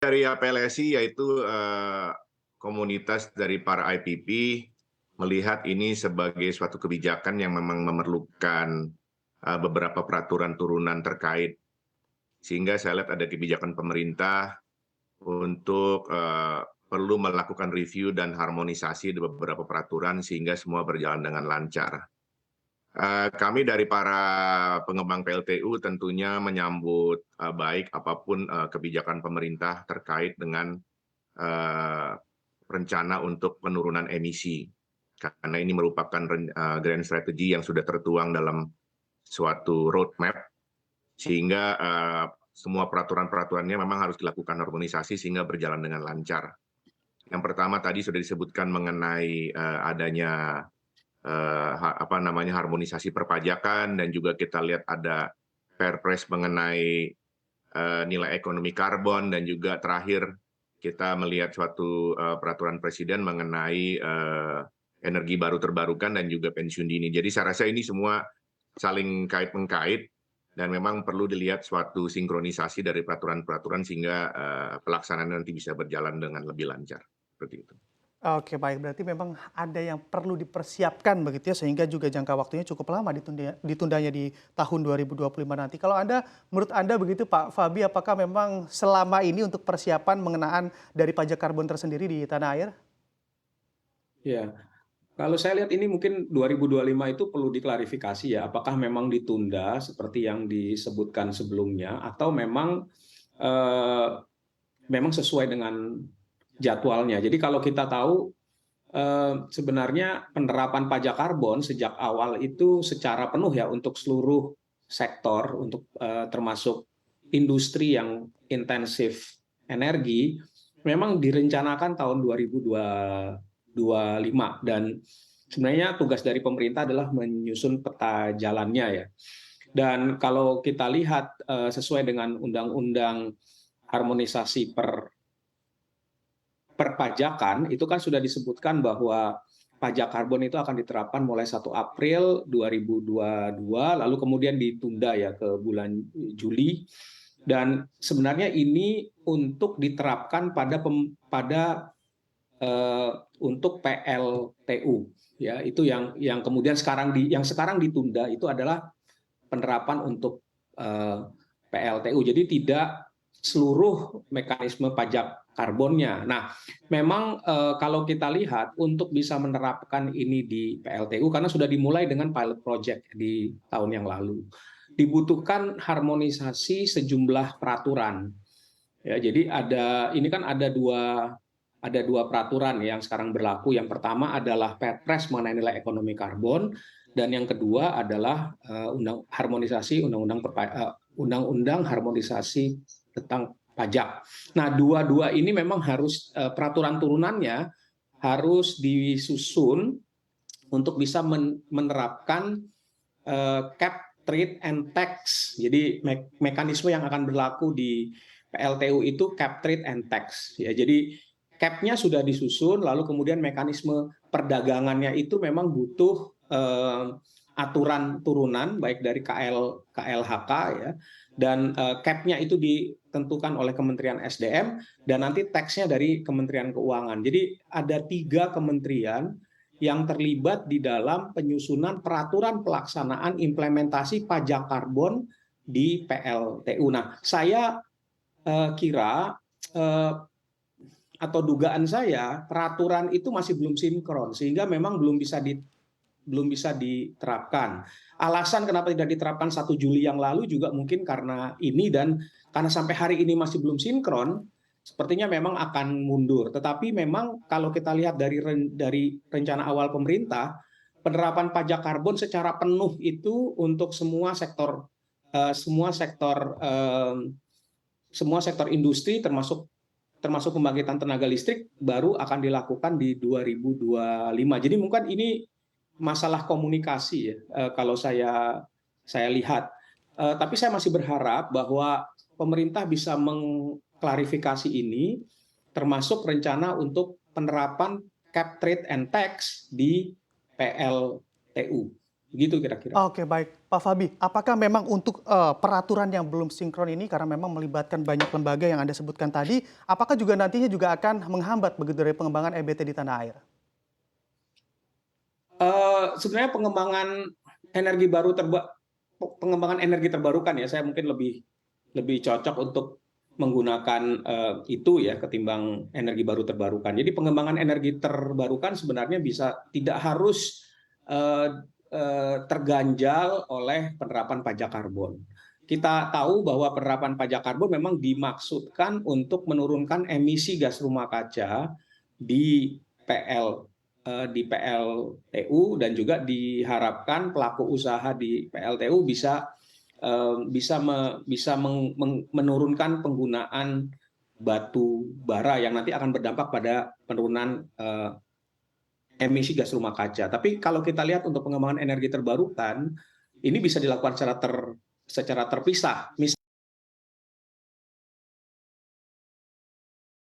Dari APLSI yaitu komunitas dari para IPP melihat ini sebagai suatu kebijakan yang memang memerlukan beberapa peraturan turunan terkait, sehingga saya lihat ada kebijakan pemerintah untuk perlu melakukan review dan harmonisasi di beberapa peraturan sehingga semua berjalan dengan lancar. Kami dari para pengembang PLTU tentunya menyambut baik apapun kebijakan pemerintah terkait dengan rencana untuk penurunan emisi, karena ini merupakan grand strategy yang sudah tertuang dalam suatu roadmap, sehingga semua peraturan-peraturannya memang harus dilakukan harmonisasi sehingga berjalan dengan lancar. Yang pertama tadi sudah disebutkan mengenai adanya harmonisasi perpajakan, dan juga kita lihat ada Perpres mengenai nilai ekonomi karbon, dan juga terakhir kita melihat suatu peraturan presiden mengenai energi baru terbarukan dan juga pensiun dini. Jadi saya rasa ini semua saling kait-mengkait dan memang perlu dilihat suatu sinkronisasi dari peraturan-peraturan sehingga pelaksanaan nanti bisa berjalan dengan lebih lancar. Seperti itu. Oke, baik. Berarti memang ada yang perlu dipersiapkan begitu ya, sehingga juga jangka waktunya cukup lama ditundanya di tahun 2025 nanti. Kalau menurut Anda begitu Pak Fabi, apakah memang selama ini untuk persiapan mengenaan dari pajak karbon tersendiri di tanah air? Ya, kalau saya lihat ini mungkin 2025 itu perlu diklarifikasi ya, apakah memang ditunda seperti yang disebutkan sebelumnya atau eh, memang sesuai dengan jadwalnya. Jadi kalau kita tahu sebenarnya penerapan pajak karbon sejak awal itu secara penuh ya untuk seluruh sektor, untuk termasuk industri yang intensif energi, memang direncanakan tahun 2025, dan sebenarnya tugas dari pemerintah adalah menyusun peta jalannya ya. Dan kalau kita lihat sesuai dengan undang-undang harmonisasi perpajakan, itu kan sudah disebutkan bahwa pajak karbon itu akan diterapkan mulai 1 April 2022, lalu kemudian ditunda ya ke bulan Juli. Dan sebenarnya ini untuk diterapkan untuk PLTU ya, itu yang kemudian sekarang ditunda itu adalah penerapan untuk PLTU. Jadi tidak seluruh mekanisme pajak karbonnya. Nah, memang kalau kita lihat untuk bisa menerapkan ini di PLTU, karena sudah dimulai dengan pilot project di tahun yang lalu, dibutuhkan harmonisasi sejumlah peraturan. Ya, jadi ini kan ada dua peraturan yang sekarang berlaku. Yang pertama adalah Perpres mengenai nilai ekonomi karbon, dan yang kedua adalah undang-undang harmonisasi tentang pajak. Nah, dua-dua ini memang harus peraturan turunannya harus disusun untuk bisa menerapkan cap, trade, and tax. Jadi mekanisme yang akan berlaku di PLTU itu cap, trade, and tax. Ya, jadi cap-nya sudah disusun, lalu kemudian mekanisme perdagangannya itu memang butuh aturan turunan baik dari KLHK ya, dan cap-nya itu ditentukan oleh Kementerian SDM, dan nanti tax-nya dari Kementerian Keuangan. Jadi ada 3 kementerian yang terlibat di dalam penyusunan peraturan pelaksanaan implementasi pajak karbon di PLTU. Nah, saya kira atau dugaan saya peraturan itu masih belum sinkron, sehingga memang belum bisa diterapkan. Alasan kenapa tidak diterapkan 1 Juli yang lalu juga mungkin karena ini, dan karena sampai hari ini masih belum sinkron, sepertinya memang akan mundur. Tetapi memang kalau kita lihat dari rencana awal pemerintah, penerapan pajak karbon secara penuh itu untuk semua sektor industri, termasuk pembangkitan tenaga listrik, baru akan dilakukan di 2025. Jadi mungkin ini masalah komunikasi ya, kalau saya lihat. Tapi saya masih berharap bahwa pemerintah bisa mengklarifikasi ini, termasuk rencana untuk penerapan cap, trade, and tax di PLTU. Begitu kira-kira. Oke, baik. Pak Fabi, apakah memang untuk peraturan yang belum sinkron ini karena memang melibatkan banyak lembaga yang Anda sebutkan tadi, apakah juga nantinya juga akan menghambat begitu dari pengembangan EBT di tanah air? Sebenarnya pengembangan energi terbarukan ya, saya mungkin lebih cocok untuk menggunakan itu ya ketimbang energi baru terbarukan. Jadi pengembangan energi terbarukan sebenarnya bisa tidak harus terganjal oleh penerapan pajak karbon. Kita tahu bahwa penerapan pajak karbon memang dimaksudkan untuk menurunkan emisi gas rumah kaca di PL di PLTU, dan juga diharapkan pelaku usaha di PLTU bisa menurunkan penggunaan batu bara yang nanti akan berdampak pada penurunan emisi gas rumah kaca. Tapi kalau kita lihat untuk pengembangan energi terbarukan, ini bisa dilakukan secara terpisah.